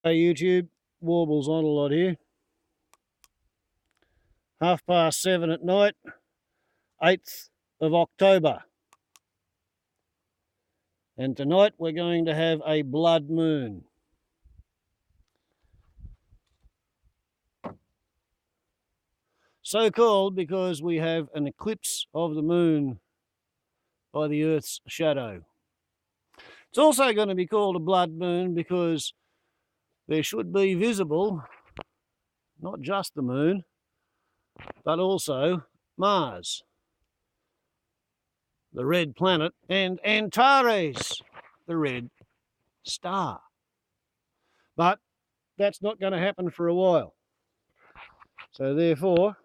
Hey YouTube, warbles on a lot here. 7:30 at night, 8th of October. And tonight we're going to have a blood moon. So called because we have an eclipse of the moon by the Earth's shadow. It's also going to be called a blood moon because there should be visible not just the moon, but also Mars, the red planet, and Antares, the red star. But that's not going to happen for a while. So therefore,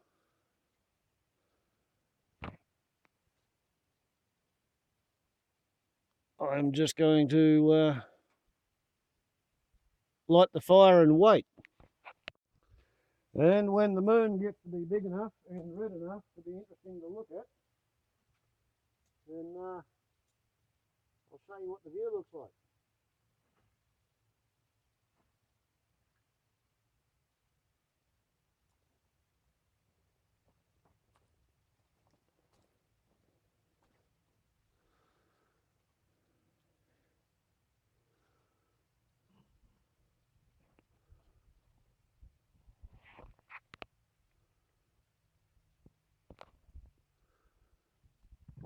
I'm just going to light the fire and wait. And when the moon gets to be big enough and red enough to be interesting to look at, then I'll show you what the view looks like.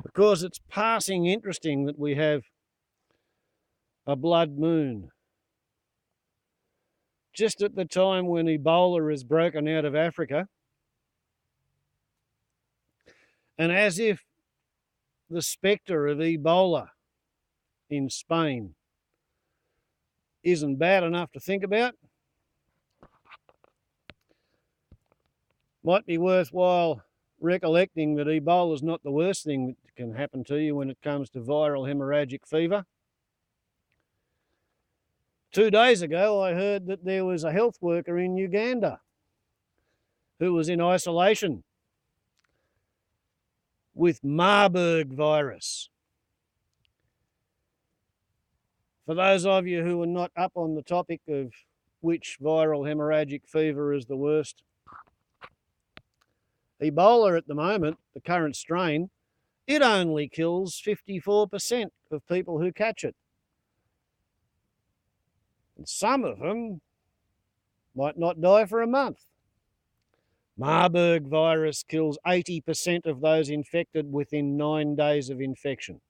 Because it's passing interesting that we have a blood moon. Just at the time when Ebola is broken out of Africa, and as if the spectre of Ebola in Spain isn't bad enough to think about, might be worthwhile recollecting that Ebola is not the worst thing that can happen to you when it comes to viral hemorrhagic fever. 2 days ago, I heard that there was a health worker in Uganda who was in isolation with Marburg virus. For those of you who are not up on the topic of which viral hemorrhagic fever is the worst, Ebola at the moment, the current strain, it only kills 54% of people who catch it. And some of them might not die for a month. Marburg virus kills 80% of those infected within 9 days of infection.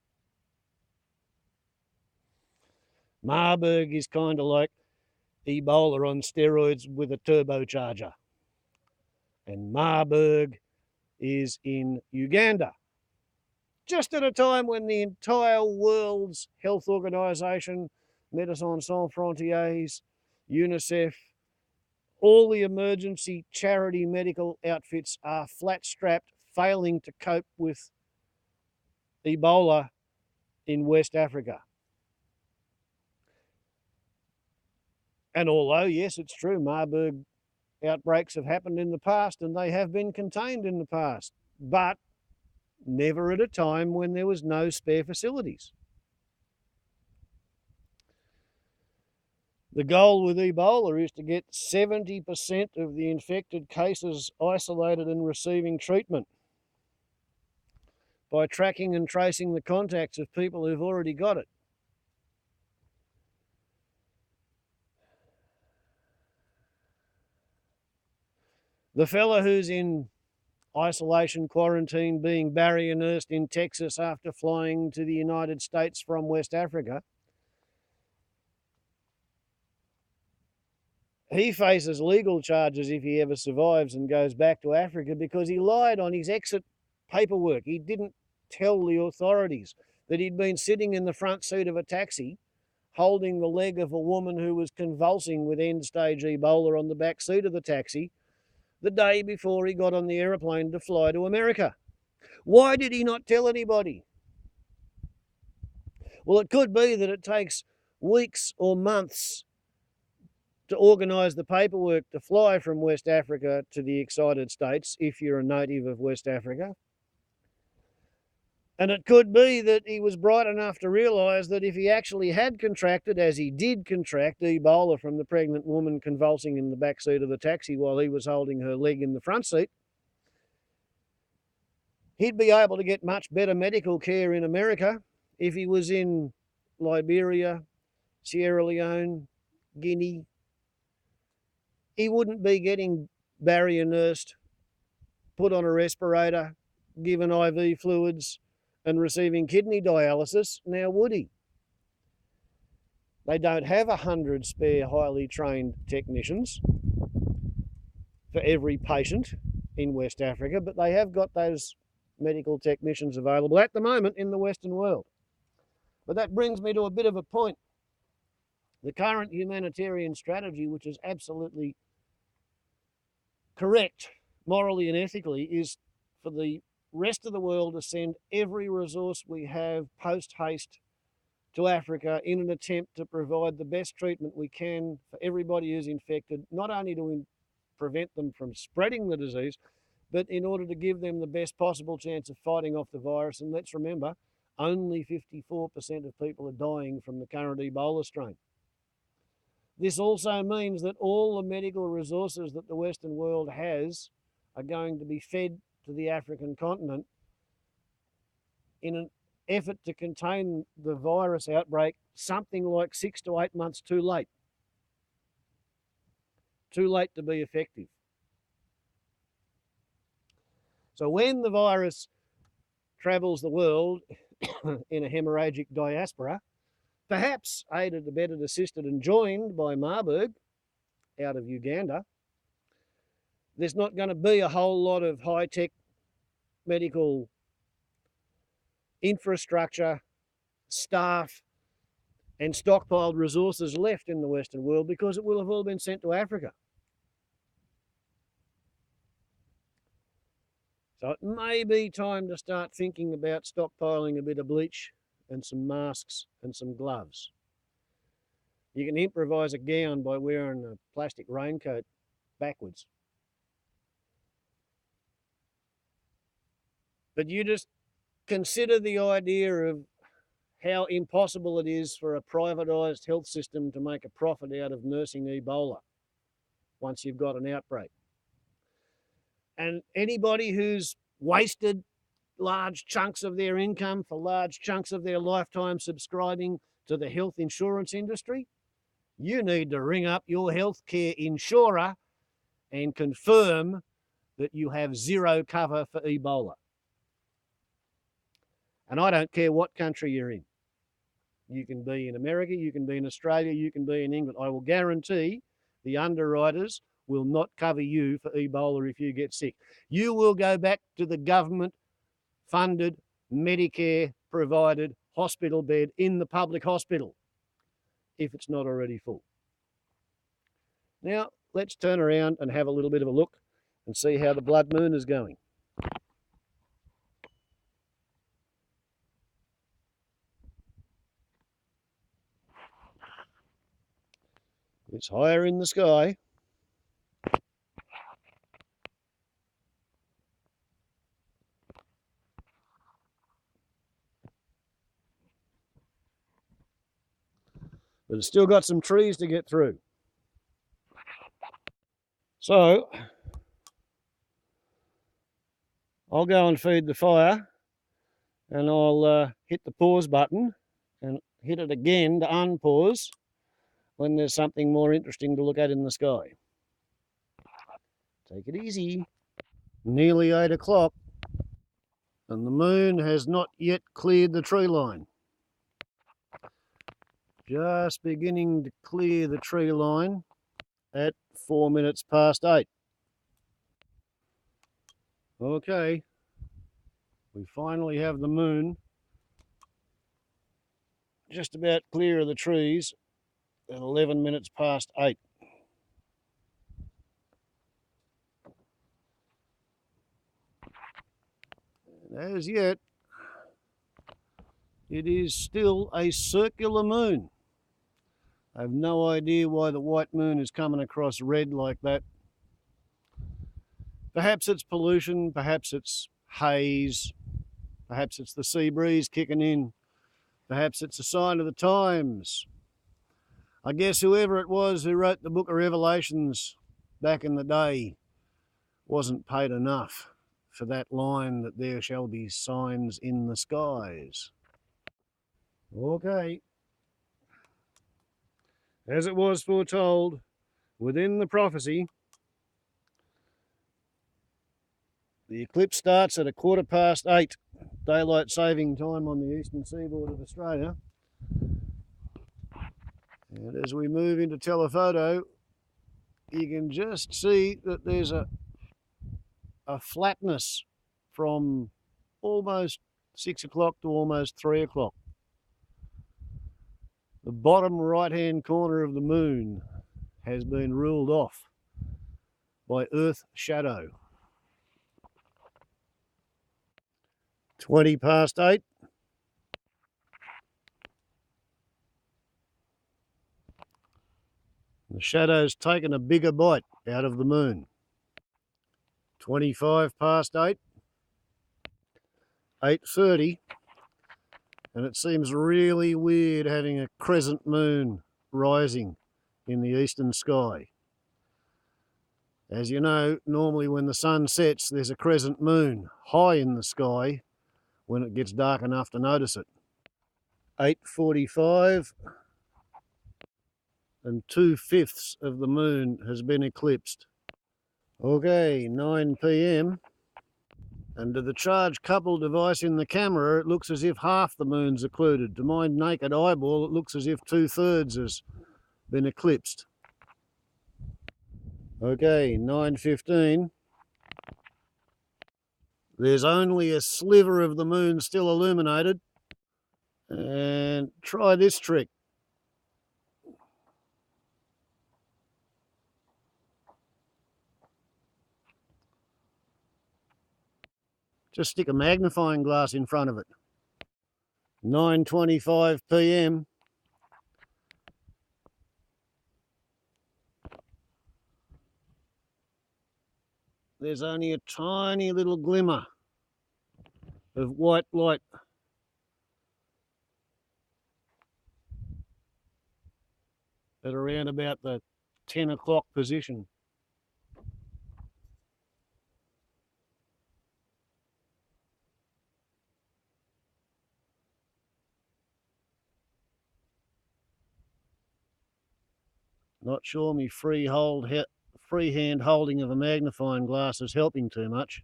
Marburg is kind of like Ebola on steroids with a turbocharger. And Marburg is in Uganda, just at a time when the entire world's health organisation, Médecins Sans Frontières, UNICEF, all the emergency charity medical outfits are flat-strapped, failing to cope with Ebola in West Africa. And although, yes, it's true, Marburg outbreaks have happened in the past and they have been contained in the past, but never at a time when there was no spare facilities. The goal with Ebola is to get 70% of the infected cases isolated and receiving treatment by tracking and tracing the contacts of people who've already got it. The fella who's in isolation quarantine being barrier nursed in Texas after flying to the United States from West Africa, he faces legal charges if he ever survives and goes back to Africa because he lied on his exit paperwork. He didn't tell the authorities that he'd been sitting in the front seat of a taxi holding the leg of a woman who was convulsing with end-stage Ebola on the back seat of the taxi the day before he got on the aeroplane to fly to America. Why did he not tell anybody? Well, it could be that it takes weeks or months to organise the paperwork to fly from West Africa to the excited states if you're a native of West Africa. And it could be that he was bright enough to realise that if he actually had contracted, as he did contract, Ebola from the pregnant woman convulsing in the back seat of the taxi while he was holding her leg in the front seat, he'd be able to get much better medical care in America if he was in Liberia, Sierra Leone, Guinea. He wouldn't be getting barrier nursed, put on a respirator, given IV fluids, and receiving kidney dialysis, now would he? They don't have 100 spare highly trained technicians for every patient in West Africa, but they have got those medical technicians available at the moment in the Western world. But that brings me to a bit of a point. The current humanitarian strategy, which is absolutely correct morally and ethically, is for the rest of the world to send every resource we have post-haste to Africa in an attempt to provide the best treatment we can for everybody who's infected, not only to prevent them from spreading the disease, but in order to give them the best possible chance of fighting off the virus. And let's remember, only 54% of people are dying from the current Ebola strain. This also means that all the medical resources that the Western world has are going to be fed to the African continent in an effort to contain the virus outbreak something like 6 to 8 months too late. Too late to be effective. So when the virus travels the world in a hemorrhagic diaspora, perhaps aided, abetted, assisted and joined by Marburg out of Uganda, there's not going to be a whole lot of high-tech medical infrastructure, staff and stockpiled resources left in the Western world because it will have all been sent to Africa. So it may be time to start thinking about stockpiling a bit of bleach and some masks and some gloves. You can improvise a gown by wearing a plastic raincoat backwards. But you just consider the idea of how impossible it is for a privatised health system to make a profit out of nursing Ebola once you've got an outbreak. And anybody who's wasted large chunks of their income for large chunks of their lifetime subscribing to the health insurance industry, you need to ring up your healthcare insurer and confirm that you have zero cover for Ebola. And I don't care what country you're in. You can be in America, you can be in Australia, you can be in England. I will guarantee the underwriters will not cover you for Ebola if you get sick. You will go back to the government-funded, Medicare-provided hospital bed in the public hospital if it's not already full. Now, let's turn around and have a little bit of a look and see how the blood moon is going. It's higher in the sky. But it's still got some trees to get through. So, I'll go and feed the fire and I'll hit the pause button and hit it again to unpause when there's something more interesting to look at in the sky. Take it easy. Nearly 8 o'clock and the moon has not yet cleared the tree line. Just beginning to clear the tree line at 4 minutes past 8. Okay, we finally have the moon just about clear of the trees at 11 minutes past 8. And as yet, it is still a circular moon. I have no idea why the white moon is coming across red like that. Perhaps it's pollution, perhaps it's haze, Perhaps it's the sea breeze kicking in. Perhaps it's a sign of the times. I guess whoever it was who wrote the book of Revelations back in the day wasn't paid enough for that line that there shall be signs in the skies. Okay. As it was foretold within the prophecy, the eclipse starts at 8:15 daylight saving time on the eastern seaboard of Australia. And as we move into telephoto, you can just see that there's a flatness from almost 6 o'clock to almost 3 o'clock. The bottom right-hand corner of the moon has been ruled off by Earth shadow. 8:20. The shadow's taken a bigger bite out of the moon. 8:25. 8:30. And it seems really weird having a crescent moon rising in the eastern sky. As you know, normally when the sun sets, there's a crescent moon high in the sky when it gets dark enough to notice it. 8:45. And 2/5 of the moon has been eclipsed. Okay, 9 p.m. And to the charge couple device in the camera, it looks as if half the moon's occluded. To my naked eyeball, it looks as if 2/3 has been eclipsed. Okay, 9:15. There's only a sliver of the moon still illuminated. And try this trick. Just stick a magnifying glass in front of it. 9:25 p.m. There's only a tiny little glimmer of white light. At around about the 10 o'clock position. Not sure me freehand holding of a magnifying glass is helping too much.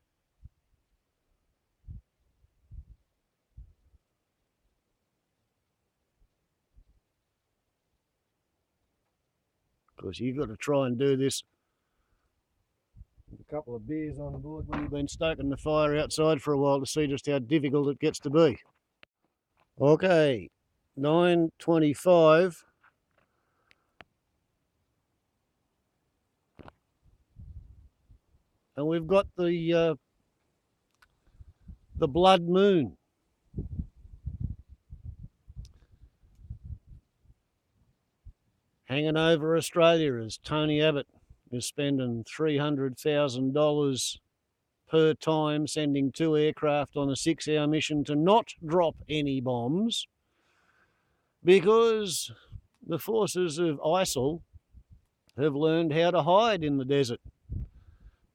Because you've got to try and do this with a couple of beers on board when you've been stoking the fire outside for a while to see just how difficult it gets to be. Okay, 9:25. And we've got the blood moon. Hanging over Australia as Tony Abbott is spending $300,000 per time sending 2 aircraft on a 6-hour mission to not drop any bombs because the forces of ISIL have learned how to hide in the desert.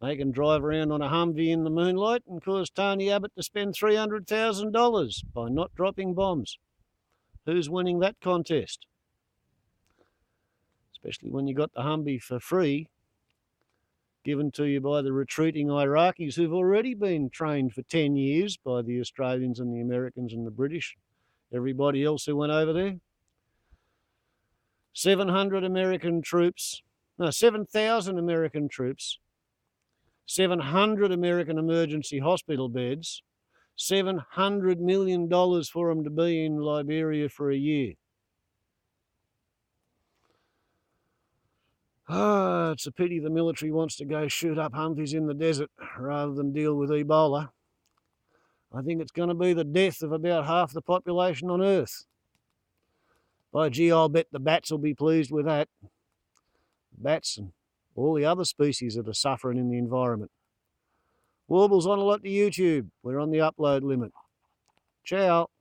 They can drive around on a Humvee in the moonlight and cause Tony Abbott to spend $300,000 by not dropping bombs. Who's winning that contest? Especially when you got the Humvee for free, given to you by the retreating Iraqis who've already been trained for 10 years by the Australians and the Americans and the British, everybody else who went over there. 7,000 American troops, 700 American emergency hospital beds, $700 million for them to be in Liberia for a year. It's a pity the military wants to go shoot up Humvees in the desert rather than deal with Ebola. I think it's going to be the death of about half the population on Earth. By gee, I'll bet the bats will be pleased with that. Bats and all the other species that are suffering in the environment. Warbles on a lot to YouTube. We're on the upload limit. Ciao.